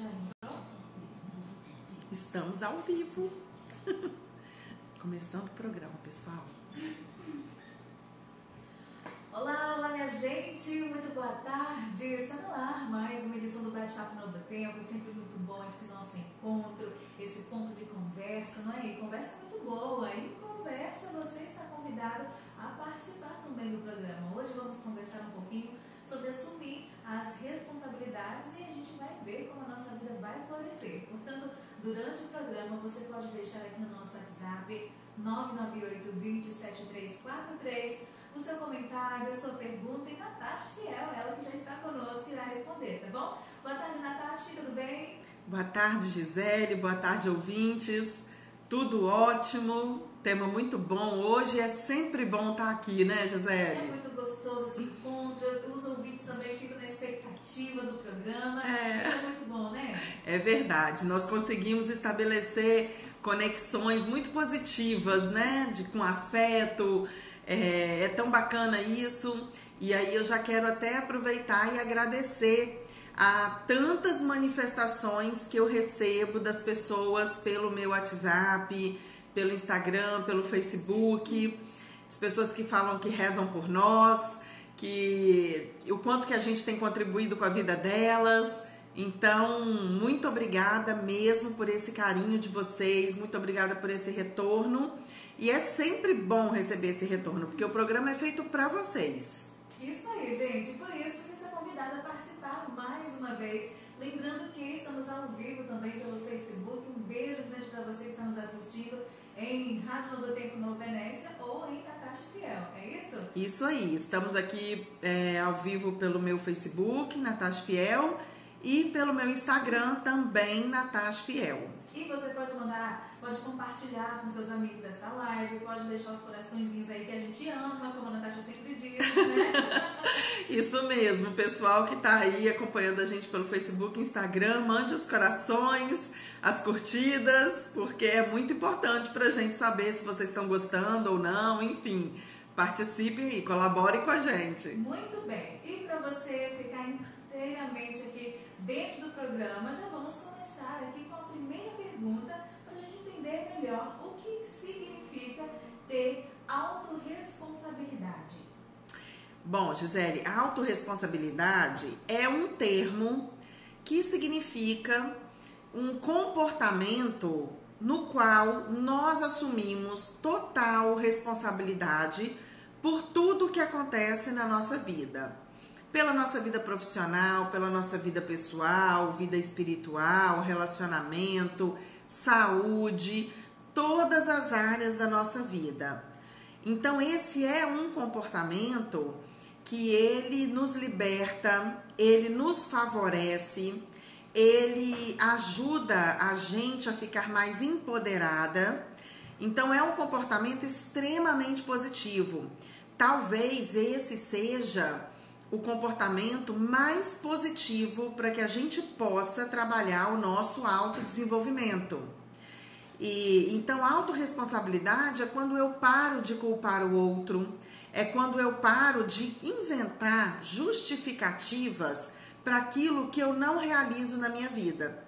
Já entrou? Estamos ao vivo. Começando o programa, pessoal. Olá, olá, minha gente. Muito boa tarde. Está no ar mais uma edição do Bate-Papo Novo Tempo. É sempre muito bom esse nosso encontro, esse ponto de conversa, não é? E conversa muito boa. E conversa, você está convidado a participar também do programa. Hoje vamos conversar um pouquinho sobre assumir as responsabilidades e a gente vai ver como a nossa vida vai florescer. Portanto, durante o programa, você pode deixar aqui no nosso WhatsApp 998-207343 o seu comentário, a sua pergunta, e Natasha Fiel, ela que já está conosco, irá responder, tá bom? Boa tarde, Natasha, tudo bem? Boa tarde, Gisele. Boa tarde, ouvintes. Tudo ótimo, tema muito bom. Hoje é sempre bom estar aqui, né, Gisele? É muito gostoso esse encontro. Os ouvintes também ficam na expectativa do programa. Isso é muito bom, né? É verdade. Nós conseguimos estabelecer conexões muito positivas, né? Com afeto. É tão bacana isso. E aí eu já quero até aproveitar e agradecer a tantas manifestações que eu recebo das pessoas pelo meu WhatsApp, pelo Instagram, pelo Facebook, as pessoas que falam que rezam por nós, que o quanto que a gente tem contribuído com a vida delas. Então, muito obrigada mesmo por esse carinho de vocês, muito obrigada por esse retorno. E é sempre bom receber esse retorno, porque o programa é feito para vocês. Isso aí, gente. Por isso, você está convidado a participar mais uma vez. Lembrando que estamos ao vivo também pelo Facebook. Um beijo grande para você que está nos assistindo em Rádio Novo Tempo Nova Venécia ou em Natasha Fiel. É isso? Isso aí. Estamos aqui ao vivo pelo meu Facebook, Natasha Fiel, e pelo meu Instagram também, Natasha Fiel. E você pode compartilhar com seus amigos essa live, pode deixar os coraçõezinhos aí que a gente ama, como a Natasha sempre diz, né? Isso mesmo, pessoal que tá aí acompanhando a gente pelo Facebook, Instagram, mande os corações, as curtidas, porque é muito importante pra gente saber se vocês estão gostando ou não, enfim, participe e colabore com a gente. Muito bem, e para você ficar inteiramente aqui dentro do programa, já vamos começar aqui com a primeira pergunta para a gente entender melhor o que significa ter autorresponsabilidade. Bom, Gisele, a autorresponsabilidade é um termo que significa um comportamento no qual nós assumimos total responsabilidade por tudo que acontece na nossa vida. Pela nossa vida profissional, pela nossa vida pessoal, vida espiritual, relacionamento, saúde, todas as áreas da nossa vida. Então, esse é um comportamento que ele nos liberta, ele nos favorece, ele ajuda a gente a ficar mais empoderada. Então, é um comportamento extremamente positivo. Talvez esse seja o comportamento mais positivo para que a gente possa trabalhar o nosso autodesenvolvimento. Então, a autorresponsabilidade é quando eu paro de culpar o outro, é quando eu paro de inventar justificativas para aquilo que eu não realizo na minha vida.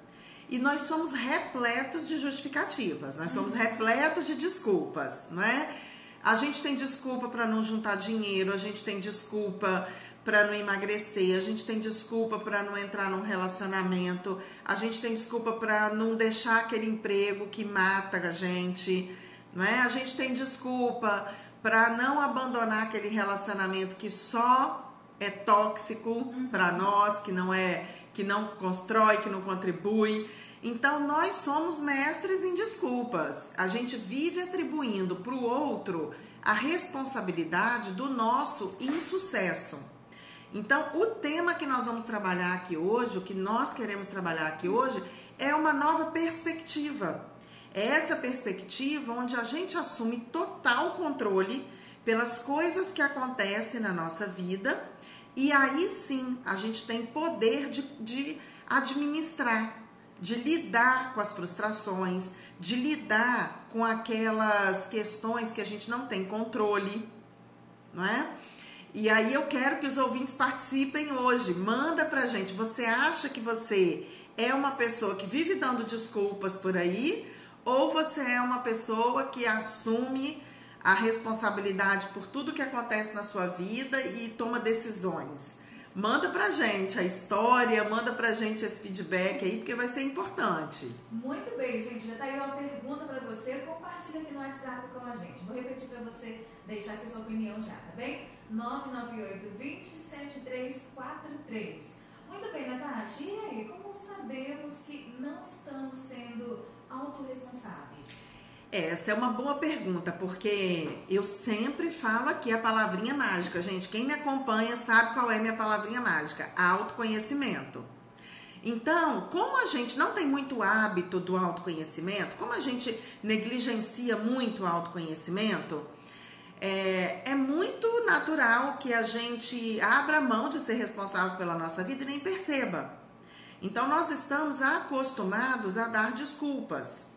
E nós somos repletos de justificativas, nós somos repletos de desculpas, não é? A gente tem desculpa para não juntar dinheiro, a gente tem desculpa para não emagrecer, a gente tem desculpa para não entrar num relacionamento, a gente tem desculpa para não deixar aquele emprego que mata a gente, não é? A gente tem desculpa para não abandonar aquele relacionamento que só é tóxico para nós, que não constrói, que não contribui. Então, nós somos mestres em desculpas. A gente vive atribuindo para o outro a responsabilidade do nosso insucesso. Então, o tema que nós vamos trabalhar aqui hoje, o que nós queremos trabalhar aqui hoje, é uma nova perspectiva. É essa perspectiva onde a gente assume total controle pelas coisas que acontecem na nossa vida e aí sim a gente tem poder de administrar, de lidar com as frustrações, de lidar com aquelas questões que a gente não tem controle, não é? E aí eu quero que os ouvintes participem hoje. Manda pra gente. Você acha que você é uma pessoa que vive dando desculpas por aí, ou você é uma pessoa que assume a responsabilidade por tudo que acontece na sua vida e toma decisões? Manda pra gente a história, manda pra gente esse feedback aí, porque vai ser importante. Muito bem, gente. Já tá aí uma pergunta pra você. Compartilha aqui no WhatsApp com a gente. Vou repetir pra você deixar aqui a sua opinião já, tá bem? 998-207343. Muito bem, Natasha. E aí, como sabemos que não estamos sendo autorresponsáveis? Essa é uma boa pergunta, porque eu sempre falo aqui a palavrinha mágica, gente. Quem me acompanha sabe qual é minha palavrinha mágica: autoconhecimento. Então, como a gente não tem muito hábito do autoconhecimento, como a gente negligencia muito o autoconhecimento, é muito natural que a gente abra mão de ser responsável pela nossa vida e nem perceba. Então, nós estamos acostumados a dar desculpas.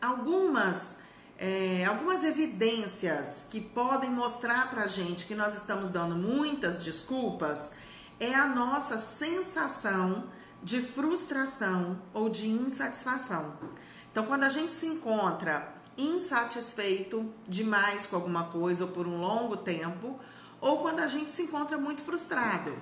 Algumas evidências que podem mostrar pra gente que nós estamos dando muitas desculpas é a nossa sensação de frustração ou de insatisfação. Então, quando a gente se encontra insatisfeito demais com alguma coisa ou por um longo tempo, ou quando a gente se encontra muito frustrado.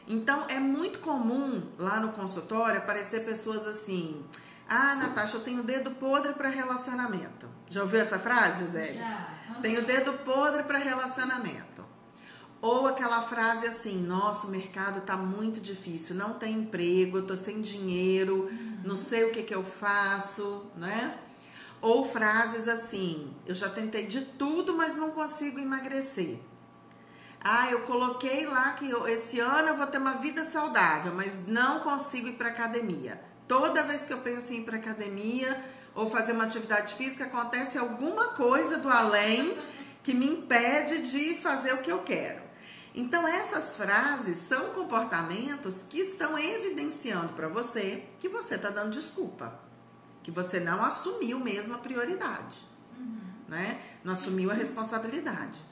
Então, é muito comum lá no consultório aparecer pessoas assim: ah, Natasha, eu tenho dedo podre para relacionamento. Já ouviu essa frase, Gisele? Já. Tenho dedo podre para relacionamento. Ou aquela frase assim: nossa, o mercado tá muito difícil, não tem emprego, eu tô sem dinheiro, não sei o que eu faço, né? Ou frases assim: eu já tentei de tudo, mas não consigo emagrecer. Ah, eu coloquei lá que esse ano eu vou ter uma vida saudável, mas não consigo ir para academia. Toda vez que eu penso em ir para academia ou fazer uma atividade física, acontece alguma coisa do além que me impede de fazer o que eu quero. Então, essas frases são comportamentos que estão evidenciando para você que você está dando desculpa, que você não assumiu mesmo a prioridade, né? Não assumiu a responsabilidade.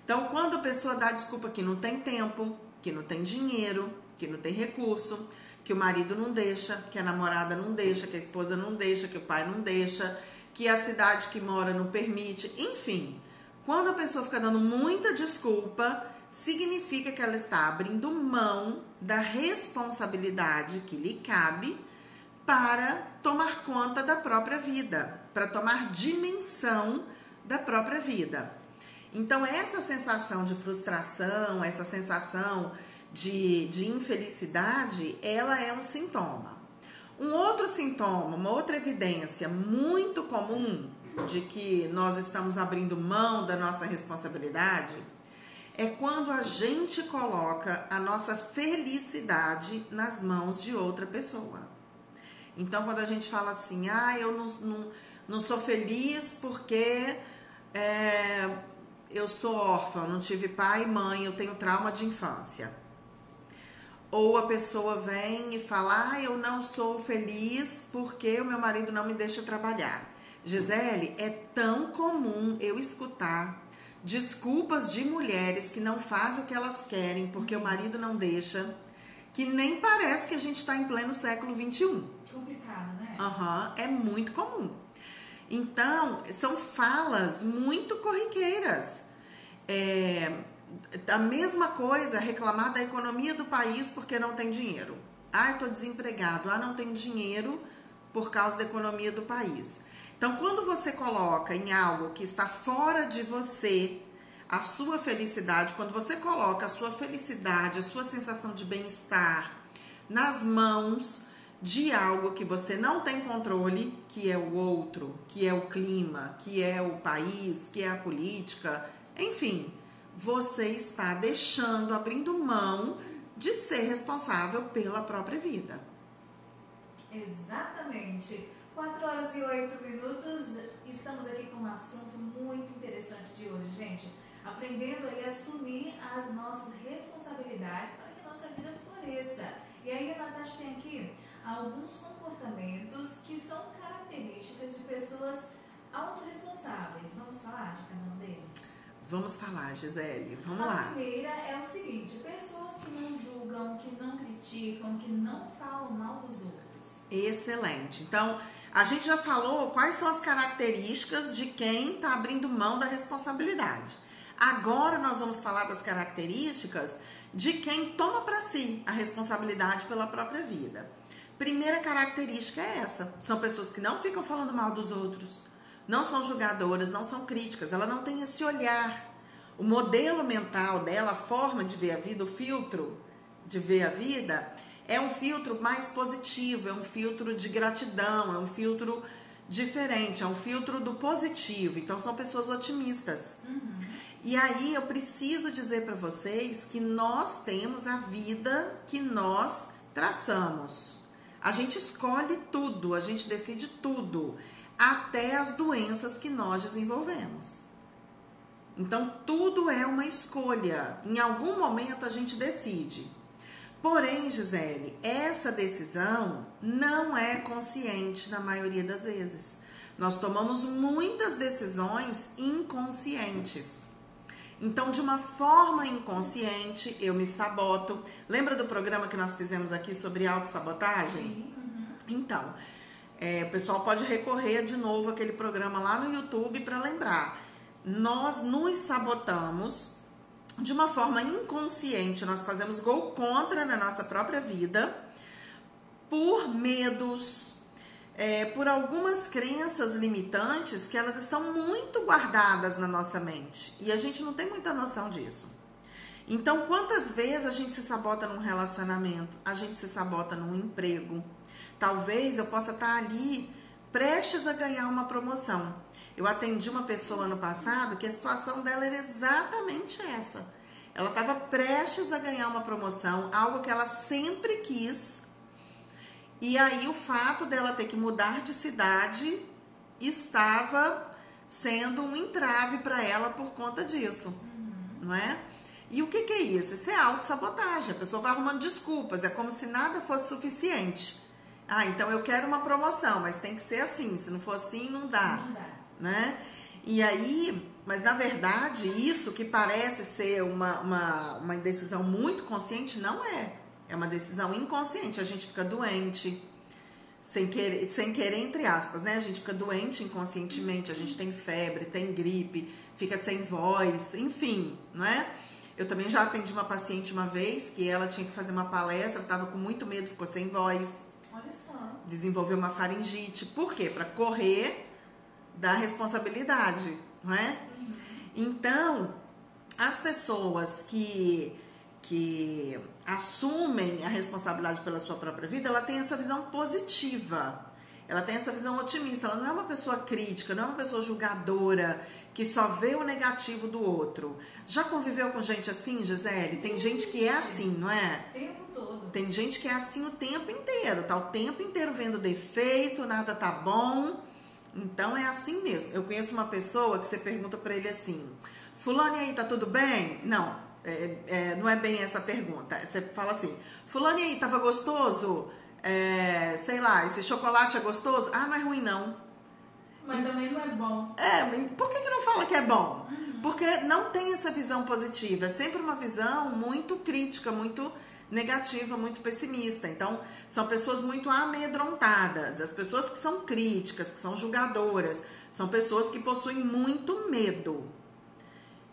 Então, quando a pessoa dá desculpa que não tem tempo, que não tem dinheiro, que não tem recurso, que o marido não deixa, que a namorada não deixa, que a esposa não deixa, que o pai não deixa, que a cidade que mora não permite, enfim. Quando a pessoa fica dando muita desculpa, significa que ela está abrindo mão da responsabilidade que lhe cabe para tomar conta da própria vida, para tomar dimensão da própria vida. Então, essa sensação de frustração, essa sensação de infelicidade, ela é um sintoma. Um outro sintoma, uma outra evidência muito comum de que nós estamos abrindo mão da nossa responsabilidade é quando a gente coloca a nossa felicidade nas mãos de outra pessoa. Então, quando a gente fala assim: ah, eu não sou feliz porque eu sou órfã, não tive pai e mãe, eu tenho trauma de infância. Ou a pessoa vem e fala: ah, eu não sou feliz porque o meu marido não me deixa trabalhar. Gisele, é tão comum eu escutar desculpas de mulheres que não fazem o que elas querem porque o marido não deixa, que nem parece que a gente está em pleno século XXI. Complicado, né? É muito comum. Então, são falas muito corriqueiras. A mesma coisa, reclamar da economia do país porque não tem dinheiro. Ah, eu estou desempregado. Ah, não tenho dinheiro por causa da economia do país. Então, quando você coloca em algo que está fora de você a sua felicidade, quando você coloca a sua felicidade, a sua sensação de bem-estar nas mãos de algo que você não tem controle, que é o outro, que é o clima, que é o país, que é a política, enfim, você está abrindo mão de ser responsável pela própria vida. Exatamente. 4h08. Estamos aqui com um assunto muito interessante de hoje, gente. Aprendendo aí a assumir as nossas responsabilidades para que nossa vida floresça. E aí a Natasha tem aqui alguns comportamentos que são características de pessoas autorresponsáveis. Vamos falar de cada um deles? Vamos falar, Gisele. Vamos lá. A primeira é o seguinte: pessoas que não julgam, que não criticam, que não falam mal dos outros. outros. Excelente. Então, a gente já falou quais são as características de quem está abrindo mão da responsabilidade. Agora nós vamos falar das características de quem toma para si a responsabilidade pela própria vida. Primeira característica é essa. São pessoas que não ficam falando mal dos outros, não são julgadoras, não são críticas, ela não tem esse olhar. O modelo mental dela, a forma de ver a vida, o filtro de ver a vida, é um filtro mais positivo, é um filtro de gratidão, é um filtro diferente, é um filtro do positivo. Então, são pessoas otimistas. E aí, eu preciso dizer para vocês que nós temos a vida que nós traçamos. A gente escolhe tudo, a gente decide tudo, até as doenças que nós desenvolvemos. Então, tudo é uma escolha. Em algum momento, a gente decide. Porém, Gisele, essa decisão não é consciente na maioria das vezes. Nós tomamos muitas decisões inconscientes. Então, de uma forma inconsciente, eu me saboto. Lembra do programa que nós fizemos aqui sobre autossabotagem? Sim. Então, o pessoal pode recorrer de novo àquele programa lá no YouTube para lembrar. Nós nos sabotamos de uma forma inconsciente, nós fazemos gol contra na nossa própria vida por medos, por algumas crenças limitantes que elas estão muito guardadas na nossa mente e a gente não tem muita noção disso. Então, quantas vezes a gente se sabota num relacionamento, a gente se sabota num emprego? Talvez eu possa estar ali prestes a ganhar uma promoção. Eu atendi uma pessoa ano passado que a situação dela era exatamente essa. Ela estava prestes a ganhar uma promoção, algo que ela sempre quis. E aí o fato dela ter que mudar de cidade estava sendo um entrave para ela por conta disso, não é? E o que é isso? Isso é autossabotagem. A pessoa vai arrumando desculpas, é como se nada fosse suficiente. Ah, então eu quero uma promoção, mas tem que ser assim, se não for assim, não dá. Né? E aí, mas na verdade, isso que parece ser uma decisão muito consciente, não é. É uma decisão inconsciente. A gente fica doente, sem querer, entre aspas, né? A gente fica doente inconscientemente, a gente tem febre, tem gripe, fica sem voz, enfim, não é? Eu também já atendi uma paciente uma vez que ela tinha que fazer uma palestra, estava com muito medo, ficou sem voz. Olha só. Desenvolveu uma faringite. Por quê? Para correr da responsabilidade, não é? Então, as pessoas que assumem a responsabilidade pela sua própria vida, ela tem essa visão positiva, ela tem essa visão otimista, ela não é uma pessoa crítica, não é uma pessoa julgadora, que só vê o negativo do outro. Já conviveu com gente assim, Gisele? Tem gente que é assim, não é? O tempo todo. Tem gente que é assim o tempo inteiro, tá o tempo inteiro vendo defeito, nada tá bom. Então é assim mesmo. Eu conheço uma pessoa que você pergunta pra ele assim: fulano, e aí, tá tudo bem? Não, não é bem essa pergunta. Você fala assim: fulano, e aí, tava gostoso? Sei lá, esse chocolate é gostoso? Ah, não é ruim não. Mas também não é bom. Por que não fala que é bom? Porque não tem essa visão positiva. É sempre uma visão muito crítica, muito negativa, muito pessimista. Então, são pessoas muito amedrontadas. As pessoas que são críticas, que são julgadoras, são pessoas que possuem muito medo.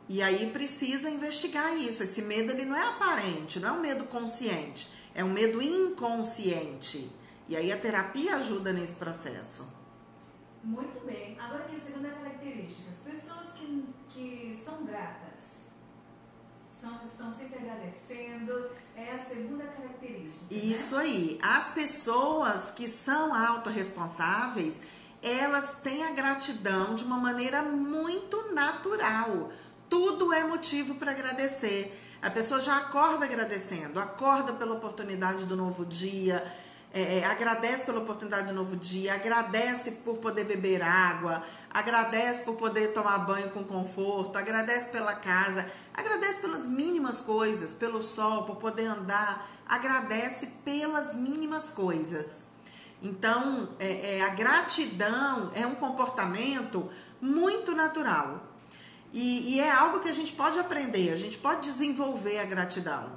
E aí precisa investigar isso. Esse medo, ele não é aparente, não é um medo consciente, é um medo inconsciente. E aí a terapia ajuda nesse processo. Muito bem. Agora que a segunda característica, as pessoas que são gratas, estão sempre agradecendo, é a segunda característica. Isso, né? Aí. As pessoas que são autorresponsáveis, elas têm a gratidão de uma maneira muito natural. Tudo é motivo para agradecer. A pessoa já acorda agradecendo, acorda pela oportunidade do novo dia, agradece pela oportunidade do novo dia, agradece por poder beber água, agradece por poder tomar banho com conforto, agradece pela casa, agradece pelas mínimas coisas, pelo sol, por poder andar, agradece pelas mínimas coisas. Então, a gratidão é um comportamento muito natural e é algo que a gente pode aprender, a gente pode desenvolver a gratidão.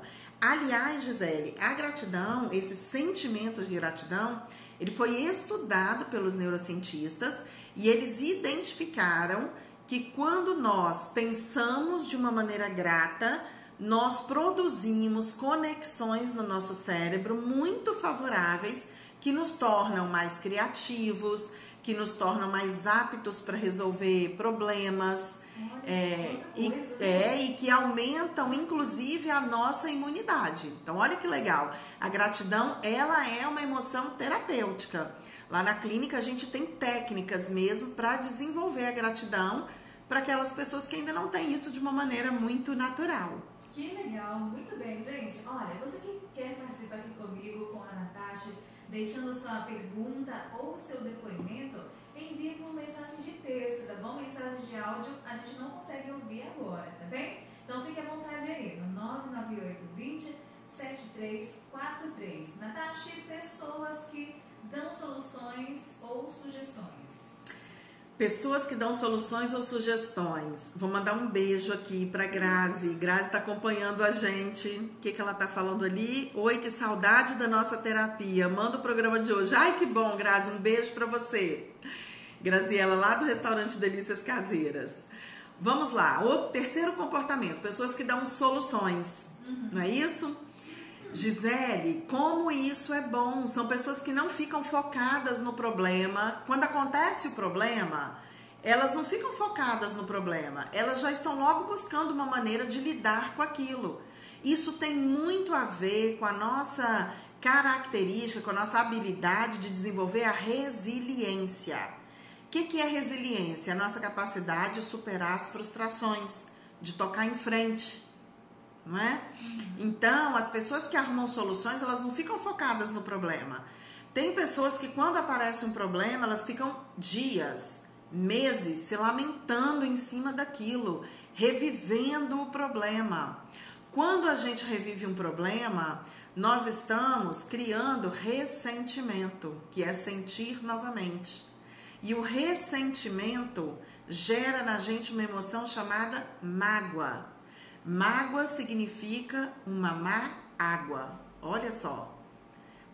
Aliás, Gisele, a gratidão, esse sentimento de gratidão, ele foi estudado pelos neurocientistas e eles identificaram que quando nós pensamos de uma maneira grata, nós produzimos conexões no nosso cérebro muito favoráveis que nos tornam mais criativos, que nos tornam mais aptos para resolver problemas, e que aumentam inclusive a nossa imunidade. Então olha que legal, a gratidão ela é uma emoção terapêutica. Lá na clínica a gente tem técnicas mesmo para desenvolver a gratidão para aquelas pessoas que ainda não têm isso de uma maneira muito natural. Que legal, muito bem, gente. Olha, você que quer participar aqui comigo, com a Natasha, deixando sua pergunta ou seu depoimento, envie por mensagem de texto, tá bom? Mensagem de áudio a gente não consegue ouvir agora, tá bem? Então fique à vontade aí, no 998-20-7343. Natasha, pessoas que dão soluções ou sugestões. Pessoas que dão soluções ou sugestões. Vou mandar um beijo aqui para Grazi. Grazi está acompanhando a gente. O que ela está falando ali? Oi, que saudade da nossa terapia. Manda o programa de hoje. Ai, que bom, Grazi. Um beijo para você. Graziela, lá do restaurante Delícias Caseiras. Vamos lá. O terceiro comportamento. Pessoas que dão soluções. Não é isso? Gisele, como isso é bom. São pessoas que não ficam focadas no problema. Quando acontece o problema, elas não ficam focadas no problema. Elas já estão logo buscando uma maneira de lidar com aquilo. Isso tem muito a ver com a nossa característica, com a nossa habilidade de desenvolver a resiliência. O que é resiliência? A nossa capacidade de superar as frustrações, de tocar em frente. Não é? Então, as pessoas que arrumam soluções, elas não ficam focadas no problema. Tem pessoas que quando aparece um problema, elas ficam dias, meses se lamentando em cima daquilo, revivendo o problema. Quando a gente revive um problema, nós estamos criando ressentimento, que é sentir novamente. E o ressentimento gera na gente uma emoção chamada mágoa. Mágoa significa uma má água. Olha só.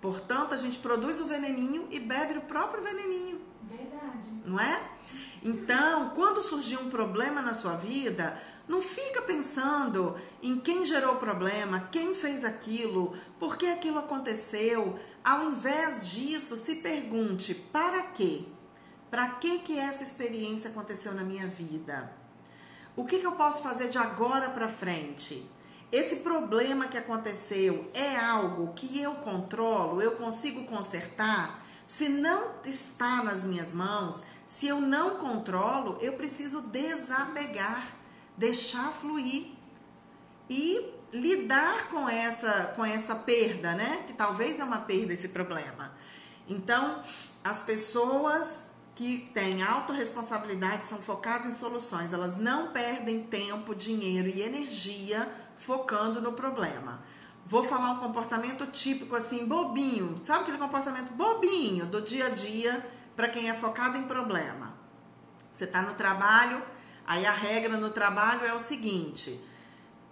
Portanto, a gente produz o veneninho e bebe o próprio veneninho. Verdade. Não é? Então, quando surgir um problema na sua vida, não fica pensando em quem gerou o problema, quem fez aquilo, por que aquilo aconteceu. Ao invés disso, se pergunte, para quê? Para que essa experiência aconteceu na minha vida? O que eu posso fazer de agora para frente? Esse problema que aconteceu é algo que eu controlo, eu consigo consertar? Se não está nas minhas mãos, se eu não controlo, eu preciso desapegar, deixar fluir e lidar com essa perda, né? Que talvez é uma perda esse problema. Então, as pessoas que têm autorresponsabilidade são focadas em soluções. Elas não perdem tempo, dinheiro e energia focando no problema. Vou falar um comportamento típico assim, bobinho. Sabe aquele comportamento bobinho do dia a dia para quem é focado em problema? Você está no trabalho, aí a regra no trabalho é o seguinte: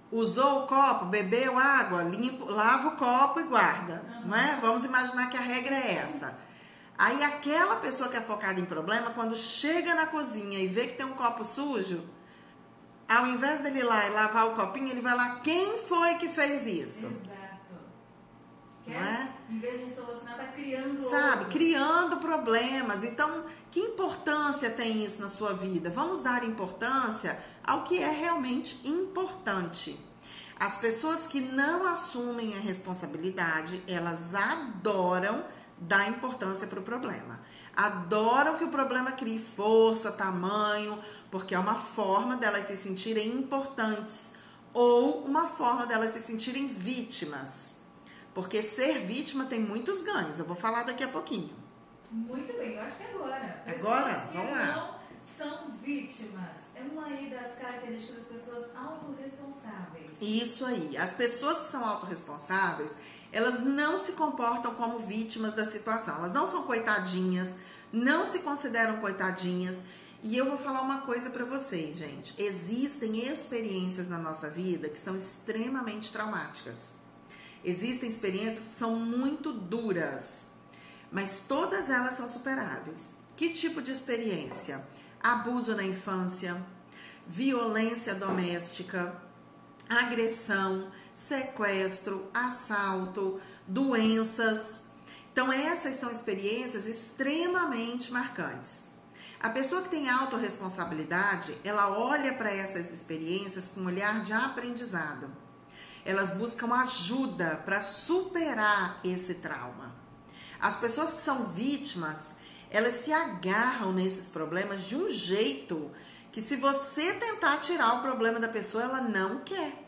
usou o copo, bebeu água, lava o copo e guarda. Não é? Vamos imaginar que a regra é essa. Aí aquela pessoa que é focada em problema, quando chega na cozinha e vê que tem um copo sujo, ao invés dele ir lá e lavar o copinho, ele vai lá, quem foi que fez isso? Exato. Não é? Em vez de solucionar, tá criando Sabe, outro. criando problemas. Então, que importância tem isso na sua vida? Vamos dar importância ao que é realmente importante. As pessoas que não assumem a responsabilidade, elas adoram dar importância para o problema. Adoram que o problema crie força, tamanho, porque é uma forma delas se sentirem importantes ou uma forma delas se sentirem vítimas. Porque ser vítima tem muitos ganhos. Eu vou falar daqui a pouquinho. Muito bem, eu acho que agora. Agora? Pessoas que Vamos lá. não são vítimas. É uma aí das características das pessoas autorresponsáveis. Isso aí. As pessoas que são autorresponsáveis, elas não se comportam como vítimas da situação. Elas não são coitadinhas, não se consideram coitadinhas. E eu vou falar uma coisa para vocês, gente. Existem experiências na nossa vida que são extremamente traumáticas. Existem experiências que são muito duras, mas todas elas são superáveis. Que tipo de experiência? Abuso na infância, violência doméstica, agressão, sequestro, assalto, doenças. Então, essas são experiências extremamente marcantes. A pessoa que tem autorresponsabilidade, ela olha para essas experiências com um olhar de aprendizado. Elas buscam ajuda para superar esse trauma. As pessoas que são vítimas, elas se agarram nesses problemas de um jeito que, se você tentar tirar o problema da pessoa, ela não quer.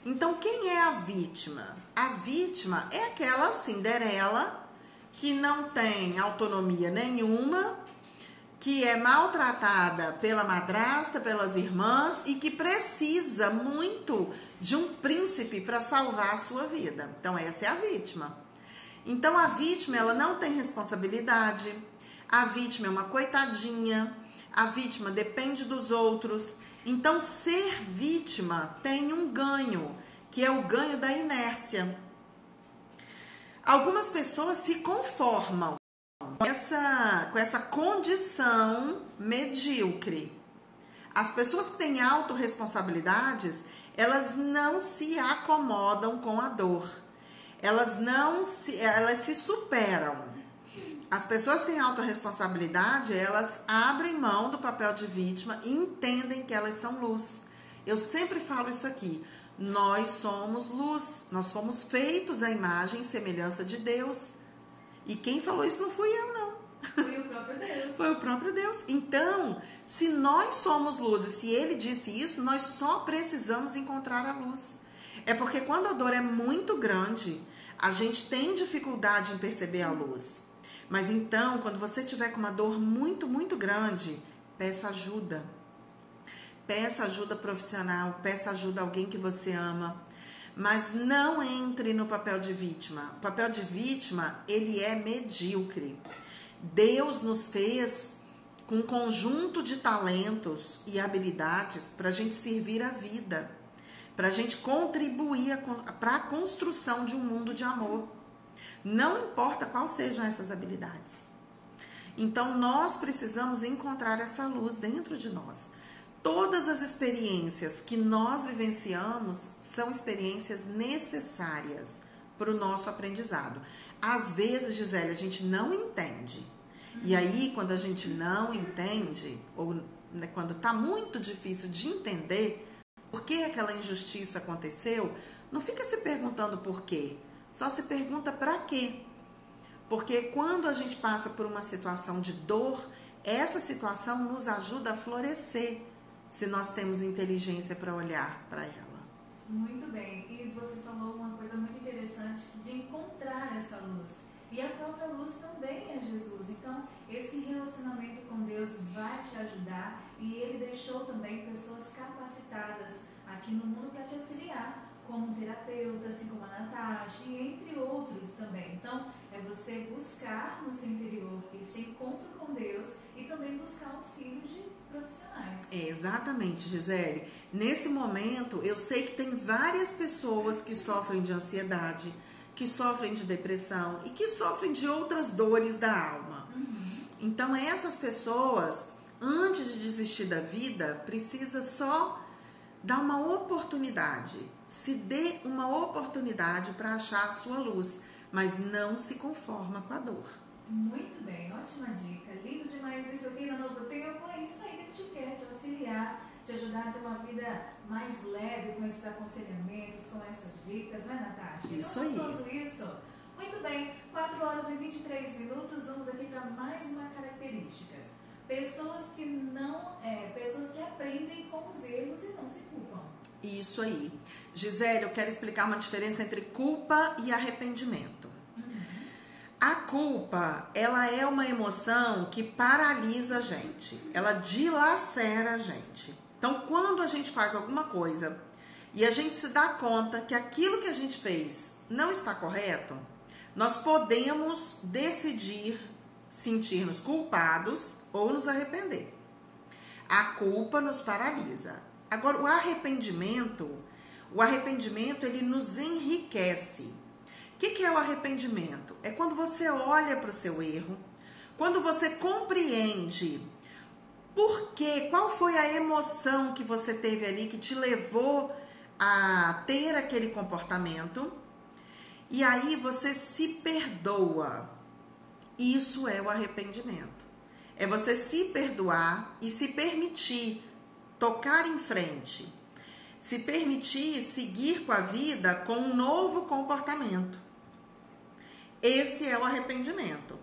Então, quem é a vítima? A vítima é aquela Cinderela que não tem autonomia nenhuma, que é maltratada pela madrasta, pelas irmãs e que precisa muito de um príncipe para salvar a sua vida. Então, essa é a vítima. Então, a vítima, ela não tem responsabilidade, a vítima é uma coitadinha, a vítima depende dos outros. Então, ser vítima tem um ganho, que é o ganho da inércia. Algumas pessoas se conformam com essa condição medíocre. As pessoas que têm autorresponsabilidades, elas não se acomodam com a dor. Elas se superam. As pessoas que têm autorresponsabilidade, elas abrem mão do papel de vítima e entendem que elas são luz. Eu sempre falo isso aqui. Nós somos luz. Nós fomos feitos à imagem e semelhança de Deus. E quem falou isso não fui eu, não. Foi o próprio Deus. Foi o próprio Deus. Então, se nós somos luz e se ele disse isso, nós só precisamos encontrar a luz. É porque quando a dor é muito grande, a gente tem dificuldade em perceber a luz. Mas então, quando você tiver com uma dor muito, muito grande, peça ajuda. Peça ajuda profissional, peça ajuda a alguém que você ama. Mas não entre no papel de vítima. O papel de vítima, ele é medíocre. Deus nos fez com um conjunto de talentos e habilidades para a gente servir a vida, para a gente contribuir para a construção de um mundo de amor. Não importa quais sejam essas habilidades. Então, nós precisamos encontrar essa luz dentro de nós. Todas as experiências que nós vivenciamos são experiências necessárias para o nosso aprendizado. Às vezes, Gisele, a gente não entende. E aí, quando a gente não entende, ou quando está muito difícil de entender por que aquela injustiça aconteceu, não fica se perguntando por quê. Só se pergunta para quê. Porque quando a gente passa por uma situação de dor, essa situação nos ajuda a florescer, se nós temos inteligência para olhar para ela. Muito bem. E você falou uma coisa muito interessante de encontrar essa luz. E a própria luz também é Jesus. Então, esse relacionamento com Deus vai te ajudar. E Ele deixou também pessoas capacitadas aqui no mundo para te auxiliar, como um terapeuta, assim como a Natasha, e entre outros também. Então, é você buscar no seu interior esse encontro com Deus e também buscar auxílio de profissionais. Exatamente, Gisele. Nesse momento, eu sei que tem várias pessoas que sofrem de ansiedade, que sofrem de depressão e que sofrem de outras dores da alma. Então, essas pessoas, antes de desistir da vida, precisa só dar uma oportunidade. Se dê uma oportunidade para achar a sua luz, mas não se conforma com a dor. Muito bem, ótima dica. Lindo demais isso aqui no Novo Tempo. É isso aí que a gente quer, te auxiliar, te ajudar a ter uma vida mais leve com esses aconselhamentos, com essas dicas, né, Natasha? Isso aí. Gostoso isso? Muito bem, 4 horas e 23 minutos, vamos aqui para mais uma característica. Pessoas que aprendem com os erros e não se culpam. Isso aí. Gisele, eu quero explicar uma diferença entre culpa e arrependimento. A culpa, ela é uma emoção que paralisa a gente, ela dilacera a gente. Então, quando a gente faz alguma coisa e a gente se dá conta que aquilo que a gente fez não está correto, nós podemos decidir sentir-nos culpados ou nos arrepender. A culpa nos paralisa. Agora, o arrependimento, O arrependimento, ele nos enriquece. O que é o arrependimento? É quando você olha para o seu erro, quando você compreende por quê, qual foi a emoção que você teve ali que te levou a ter aquele comportamento, e aí você se perdoa. Isso é o arrependimento. É você se perdoar e se permitir tocar em frente, se permitir seguir com a vida com um novo comportamento. Esse é o arrependimento.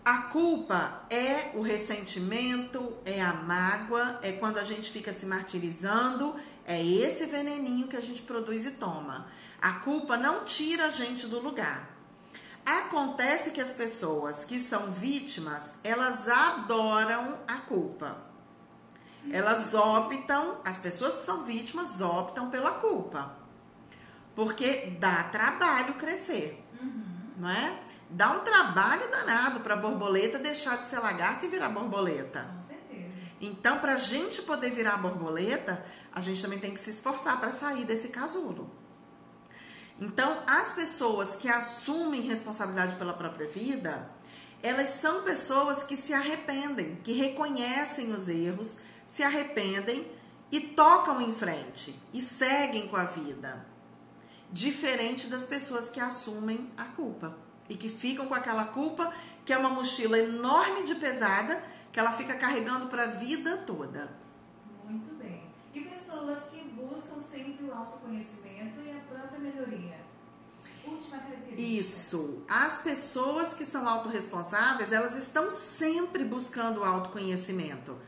A culpa é o ressentimento, é a mágoa, é quando a gente fica se martirizando, é esse veneninho que a gente produz e toma. A culpa não tira a gente do lugar. Acontece que as pessoas que são vítimas, elas adoram a culpa. Elas optam, as pessoas que são vítimas optam pela culpa. Porque dá trabalho crescer, não é? Dá um trabalho danado para a borboleta deixar de ser lagarta e virar borboleta. Com certeza. Então, para a gente poder virar borboleta, a gente também tem que se esforçar para sair desse casulo. Então, as pessoas que assumem responsabilidade pela própria vida, elas são pessoas que se arrependem, que reconhecem os erros, se arrependem e tocam em frente e seguem com a vida. Diferente das pessoas que assumem a culpa e que ficam com aquela culpa, que é uma mochila enorme de pesada, que ela fica carregando para a vida toda. Muito bem. E pessoas que buscam sempre o autoconhecimento e a própria melhoria. Última característica. Isso. As pessoas que são autorresponsáveis, elas estão sempre buscando o autoconhecimento.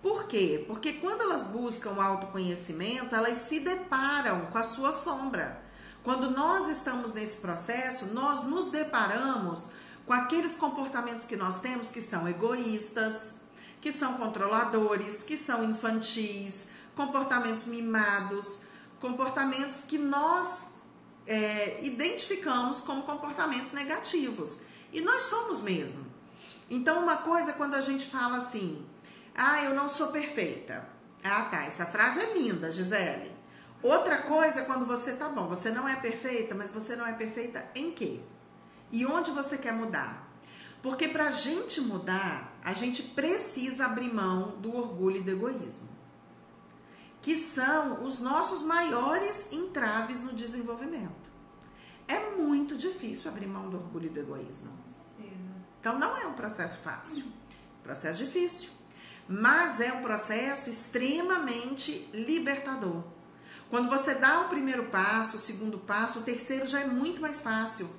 Por quê? Porque quando elas buscam o autoconhecimento, elas se deparam com a sua sombra. Quando nós estamos nesse processo, nós nos deparamos com aqueles comportamentos que nós temos que são egoístas, que são controladores, que são infantis, comportamentos mimados, comportamentos que nós identificamos como comportamentos negativos. E nós somos mesmo. Então, uma coisa é quando a gente fala assim, eu não sou perfeita. Tá, essa frase é linda, Gisele. Outra coisa é quando você, tá bom, você não é perfeita, mas você não é perfeita em quê? E onde você quer mudar? Porque pra gente mudar, a gente precisa abrir mão do orgulho e do egoísmo, que são os nossos maiores entraves no desenvolvimento. É muito difícil abrir mão do orgulho e do egoísmo. Com certeza. Então não é um processo fácil, processo difícil, mas é um processo extremamente libertador. Quando você dá o primeiro passo, o segundo passo, o terceiro já é muito mais fácil.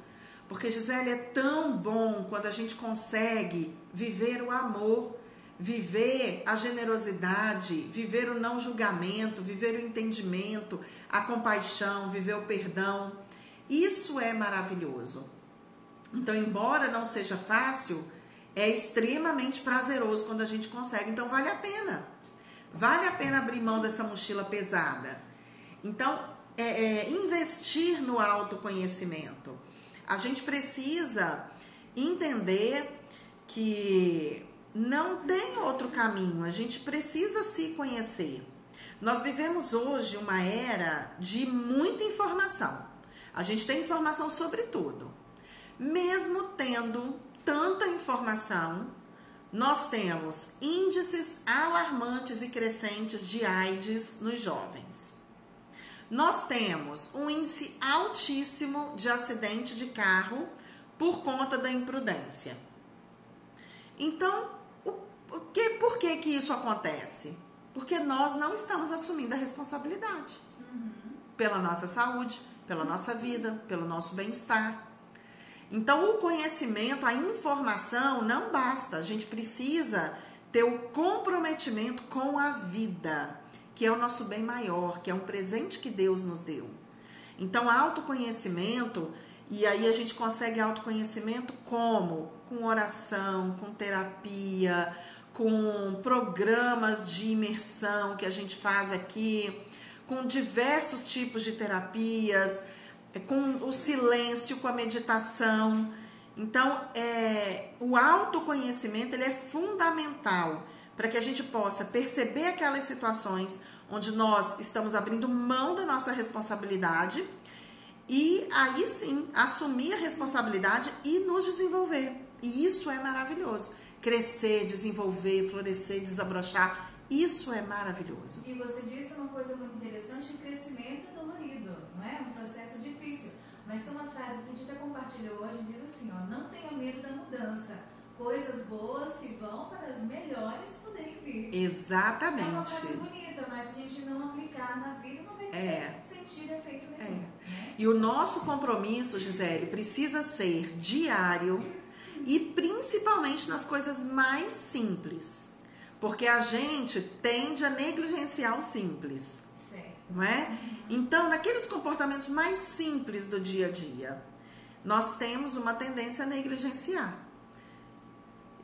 Porque, Gisele, é tão bom quando a gente consegue viver o amor, viver a generosidade, viver o não julgamento, viver o entendimento, a compaixão, viver o perdão. Isso é maravilhoso. Então, embora não seja fácil, é extremamente prazeroso quando a gente consegue. Então, vale a pena. Vale a pena abrir mão dessa mochila pesada. Então, investir no autoconhecimento. A gente precisa entender que não tem outro caminho. A gente precisa se conhecer. Nós vivemos hoje uma era de muita informação. A gente tem informação sobre tudo. Mesmo tendo tanta informação, nós temos índices alarmantes e crescentes de AIDS nos jovens. Nós temos um índice altíssimo de acidente de carro por conta da imprudência. Então, por que isso acontece? Porque nós não estamos assumindo a responsabilidade pela nossa saúde, pela nossa vida, pelo nosso bem-estar. Então, o conhecimento, a informação não basta. A gente precisa ter o comprometimento com a vida, que é o nosso bem maior, que é um presente que Deus nos deu. Então, autoconhecimento, e aí a gente consegue autoconhecimento como? Com oração, com terapia, com programas de imersão que a gente faz aqui, com diversos tipos de terapias, com o silêncio, com a meditação. Então, o autoconhecimento ele é fundamental para que a gente possa perceber aquelas situações onde nós estamos abrindo mão da nossa responsabilidade e aí sim assumir a responsabilidade e nos desenvolver. E isso é maravilhoso. Crescer, desenvolver, florescer, desabrochar, isso é maravilhoso. E você disse uma coisa muito interessante: o crescimento é dolorido, não é? Um processo difícil. Mas tem uma frase que a gente até compartilhou hoje, diz assim, ó: não tenha medo da mudança. Coisas boas se vão para as melhores poderem vir. Exatamente. É uma frase bonita, mas se a gente não aplicar na vida, não vai ter sentido, efeito nenhum. Né? E o nosso compromisso, Gisele, precisa ser diário e principalmente nas coisas mais simples. Porque a gente tende a negligenciar o simples. Certo. Não é? Então, naqueles comportamentos mais simples do dia a dia, nós temos uma tendência a negligenciar.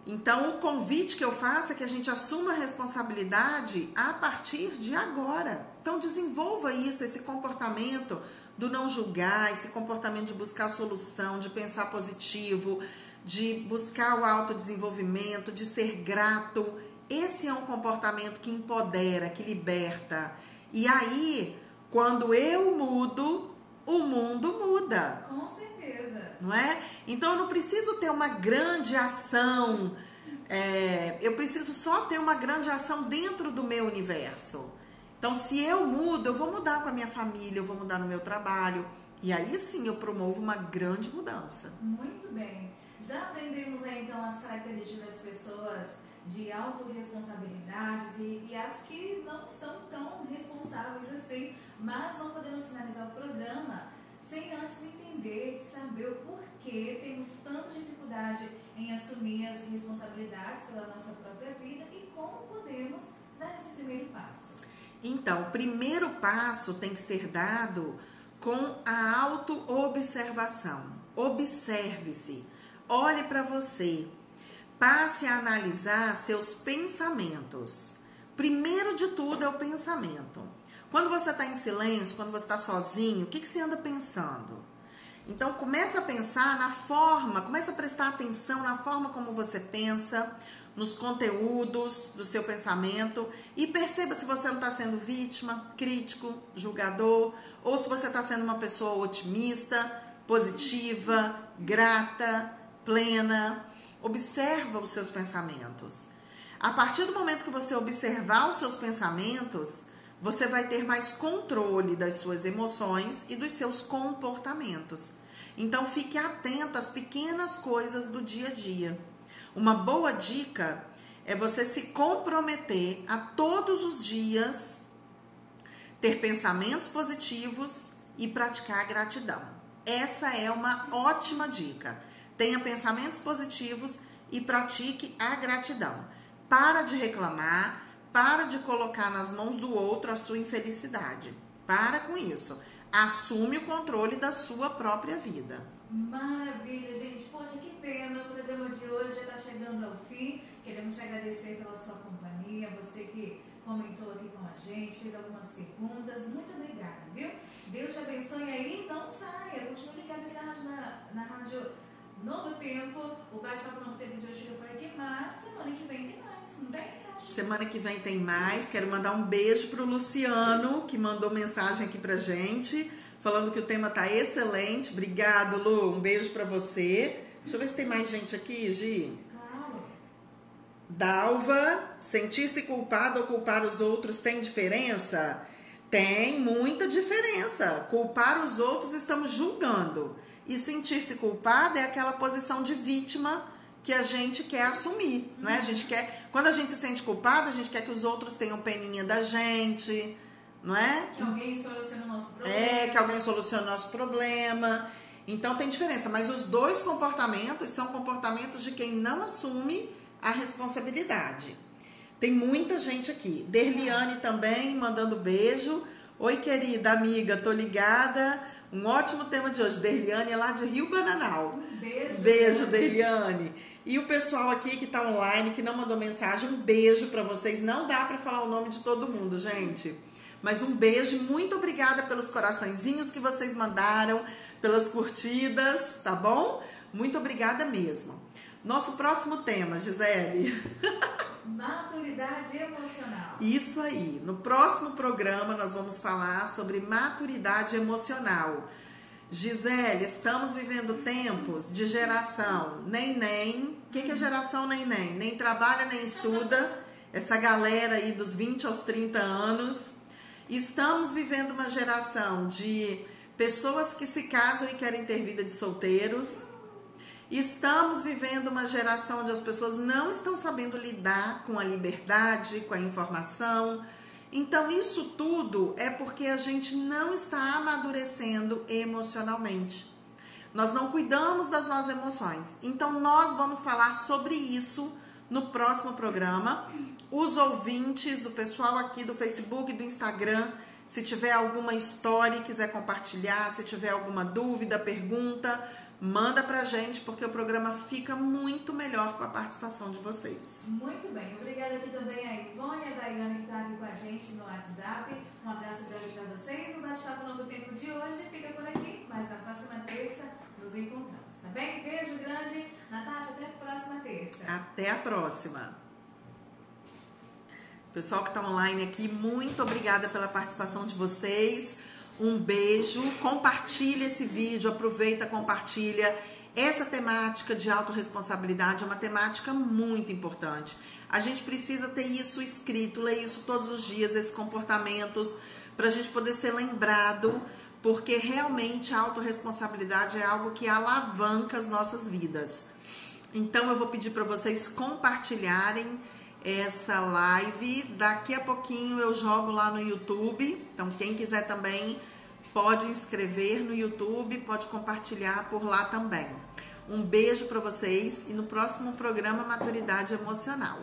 Então, o convite que eu faço é que a gente assuma a responsabilidade a partir de agora. Então, desenvolva isso, esse comportamento do não julgar, esse comportamento de buscar solução, de pensar positivo, de buscar o autodesenvolvimento, de ser grato. Esse é um comportamento que empodera, que liberta. E aí, quando eu mudo, o mundo muda. Com certeza. Não é? Então, eu não preciso ter uma grande ação. Eu preciso só ter uma grande ação dentro do meu universo. Então, se eu mudo, eu vou mudar com a minha família, eu vou mudar no meu trabalho. E aí sim eu promovo uma grande mudança. Muito bem. Já aprendemos aí então as características das pessoas de autorresponsabilidades e as que não estão tão responsáveis assim, mas não podemos finalizar o programa sem antes entender, saber o porquê temos tanta dificuldade em assumir as responsabilidades pela nossa própria vida e como podemos dar esse primeiro passo. Então, o primeiro passo tem que ser dado com a auto-observação. Observe-se, olhe para você, passe a analisar seus pensamentos. Primeiro de tudo é o pensamento. Quando você está em silêncio, quando você está sozinho, o que você anda pensando? Então, começa a pensar na forma, começa a prestar atenção na forma como você pensa, nos conteúdos do seu pensamento e perceba se você não está sendo vítima, crítico, julgador, ou se você está sendo uma pessoa otimista, positiva, grata, plena. Observa os seus pensamentos. A partir do momento que você observar os seus pensamentos, você vai ter mais controle das suas emoções e dos seus comportamentos. Então, fique atento às pequenas coisas do dia a dia. Uma boa dica é você se comprometer a todos os dias ter pensamentos positivos e praticar a gratidão. Essa é uma ótima dica. Tenha pensamentos positivos e pratique a gratidão. Para de reclamar, para de colocar nas mãos do outro a sua infelicidade. Para com isso. Assume o controle da sua própria vida. Maravilha, gente. Poxa, que pena. O programa de hoje já está chegando ao fim. Queremos te agradecer pela sua companhia. Você que comentou aqui com a gente, fez algumas perguntas. Muito obrigada, viu? Deus te abençoe aí. Não saia. Continue ligado aqui na Rádio Novo Tempo. O Bate-Papo Novo Tempo de hoje fica por aqui, mas semana que vem tem mais. Não tem? Semana que vem tem mais. Quero mandar um beijo pro Luciano, que mandou mensagem aqui pra gente, falando que o tema tá excelente. Obrigado, Lu. Um beijo pra você. Deixa eu ver se tem mais gente aqui, Gi. Claro. Dalva, sentir-se culpado ou culpar os outros tem diferença? Tem muita diferença. Culpar os outros, estamos julgando. E sentir-se culpado é aquela posição de vítima que a gente quer assumir, né? A gente quer, quando a gente se sente culpado, a gente quer que os outros tenham peninha da gente, não é? Que alguém solucione o nosso problema. Que alguém solucione o nosso problema. Então tem diferença, mas os dois comportamentos são comportamentos de quem não assume a responsabilidade. Tem muita gente aqui. Derliane também mandando beijo. Oi, querida amiga, tô ligada. Um ótimo tema de hoje. Derliane é lá de Rio Bananal. Beijo, Derliane. E o pessoal aqui que tá online, que não mandou mensagem, um beijo pra vocês. Não dá pra falar o nome de todo mundo, gente. Mas um beijo, muito obrigada pelos coraçõezinhos que vocês mandaram, pelas curtidas, tá bom? Muito obrigada mesmo. Nosso próximo tema, Gisele. Maturidade emocional. Isso aí. No próximo programa nós vamos falar sobre maturidade emocional. Gisele, estamos vivendo tempos de geração nem. O que é geração nem? Nem trabalha, nem estuda. Essa galera aí dos 20 aos 30 anos. Estamos vivendo uma geração de pessoas que se casam e querem ter vida de solteiros. Estamos vivendo uma geração onde as pessoas não estão sabendo lidar com a liberdade, com a informação. Então, isso tudo é porque a gente não está amadurecendo emocionalmente. Nós não cuidamos das nossas emoções. Então, nós vamos falar sobre isso no próximo programa. Os ouvintes, o pessoal aqui do Facebook e do Instagram, se tiver alguma história e quiser compartilhar, se tiver alguma dúvida, pergunta, manda pra gente, porque o programa fica muito melhor com a participação de vocês. Muito bem. Obrigada aqui também a Ivone e a Daiane que está aqui com a gente no WhatsApp. Um abraço grande para vocês. O Bate-Papo Novo Tempo de hoje fica por aqui, mas na próxima terça nos encontramos, tá bem? Beijo grande. Natasha, até a próxima terça. Até a próxima. Pessoal que está online aqui, muito obrigada pela participação de vocês. Um beijo, compartilha esse vídeo, aproveita, compartilha. Essa temática de autorresponsabilidade é uma temática muito importante. A gente precisa ter isso escrito, ler isso todos os dias, esses comportamentos, para a gente poder ser lembrado, porque realmente a autorresponsabilidade é algo que alavanca as nossas vidas. Então eu vou pedir para vocês compartilharem essa live. Daqui a pouquinho eu jogo lá no YouTube, então quem quiser também pode inscrever no YouTube, pode compartilhar por lá também. Um beijo para vocês e no próximo programa Maturidade Emocional.